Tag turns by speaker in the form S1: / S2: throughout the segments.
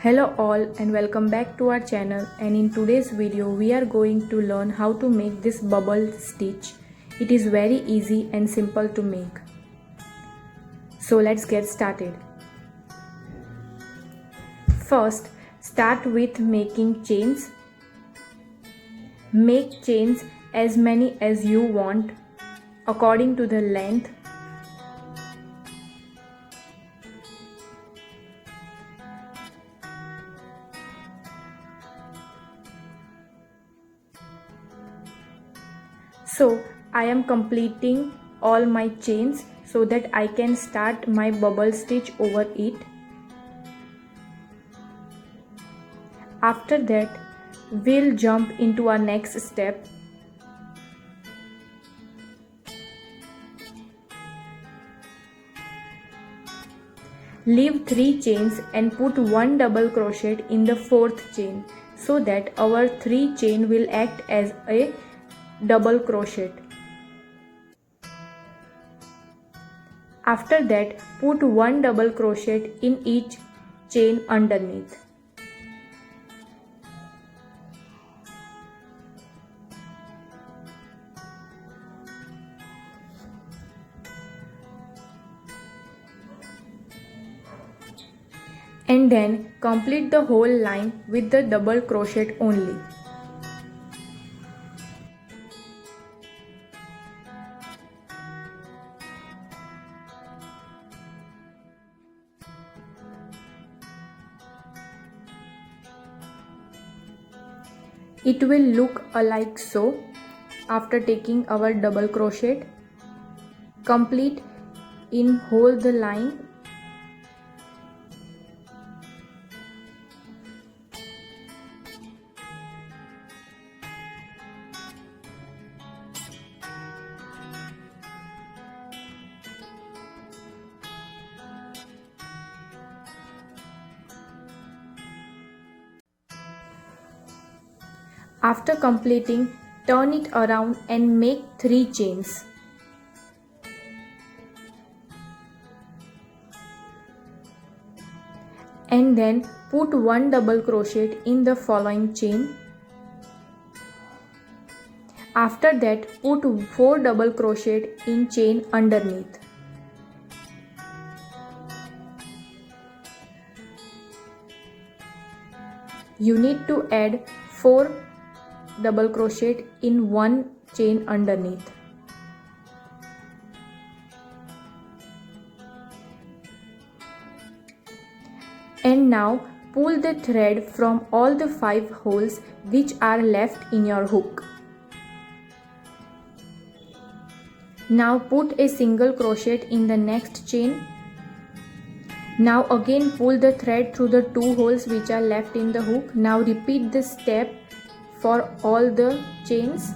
S1: Hello all and welcome back to our channel, and in today's video we are going to learn how to make this bubble stitch. It is very easy and simple to make. So let's get started. First, start with making chains. Make chains as many as you want according to the length. So I am completing all my chains so that I can start my bubble stitch over it. After that, we'll jump into our next step. Leave 3 chains and put 1 double crochet in the 4th chain so that our 3 chain will act as a double crochet. After that, put 1 double crochet in each chain underneath. And then complete the whole line with the double crochet only. It will look like so after taking our double crochet. Complete in hold the line. After completing, turn it around and make 3 chains. And then put 1 double crochet in the following chain. After that, put 4 double crochet in chain underneath. You need to add 4 double crochet in one chain underneath. And now pull the thread from all the 5 holes which are left in your hook. Now put a single crochet in the next chain. Now again pull the thread through the 2 holes which are left in the hook. Now repeat this step for all the chains.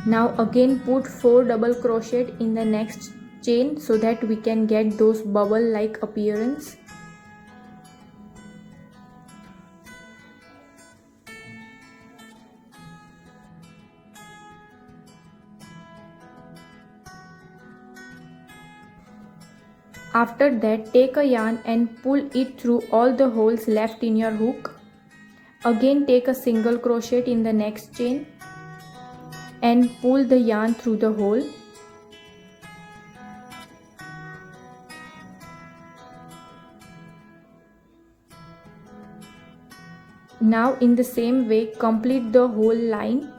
S1: Now again put 4 double crochet in the next chain so that we can get those bubble like appearance. After that, take a yarn and pull it through all the holes left in your hook. Again take a single crochet in the next chain and pull the yarn through the hole. Now in the same way complete the whole line.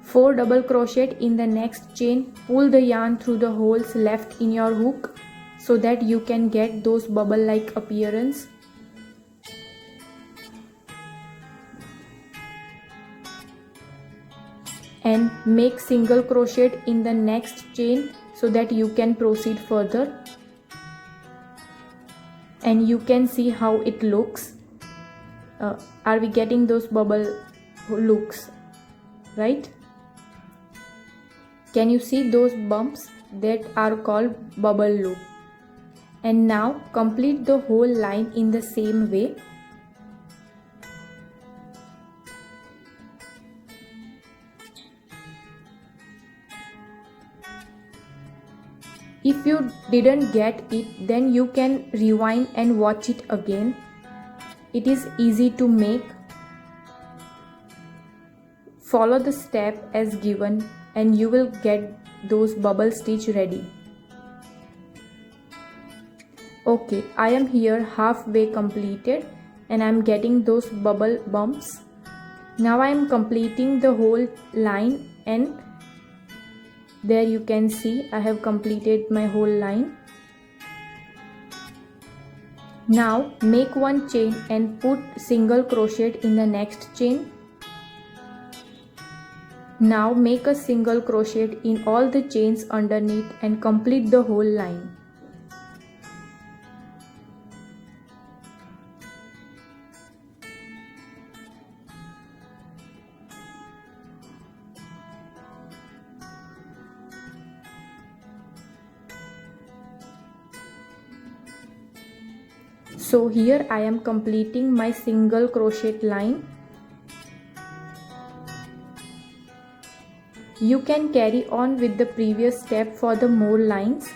S1: 4 double crochet in the next chain, pull the yarn through the holes left in your hook so that you can get those bubble like appearance. And make single crochet in the next chain so that you can proceed further. And you can see how it looks. Are we getting those bubble looks, right? Can you see those bumps that are called bubble loop? And now complete the whole line in the same way. If you didn't get it, then you can rewind and watch it again. It is easy to make. Follow the step as given and you will get those bubble stitch ready. Okay, I am here halfway completed and I am getting those bubble bumps. Now I am completing the whole line, and there you can see I have completed my whole line. Now make one chain and put single crochet in the next chain. Now make a single crochet in all the chains underneath and complete the whole line. So here I am completing my single crochet line. You can carry on with the previous step for the more lines.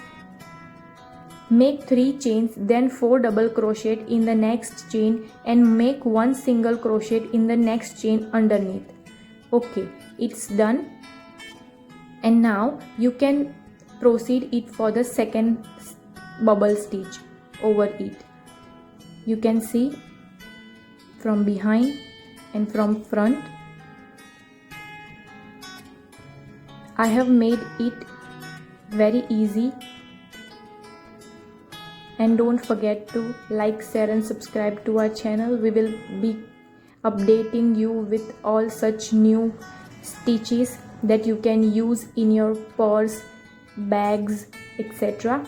S1: Make 3 chains, then 4 double crochet in the next chain and make 1 single crochet in the next chain underneath. Okay, it's done. And now you can proceed it for the second bubble stitch over it. You can see from behind and from front. I have made it very easy. And don't forget to like, share and subscribe to our channel. We will be updating you with all such new stitches that you can use in your purse, bags, etc.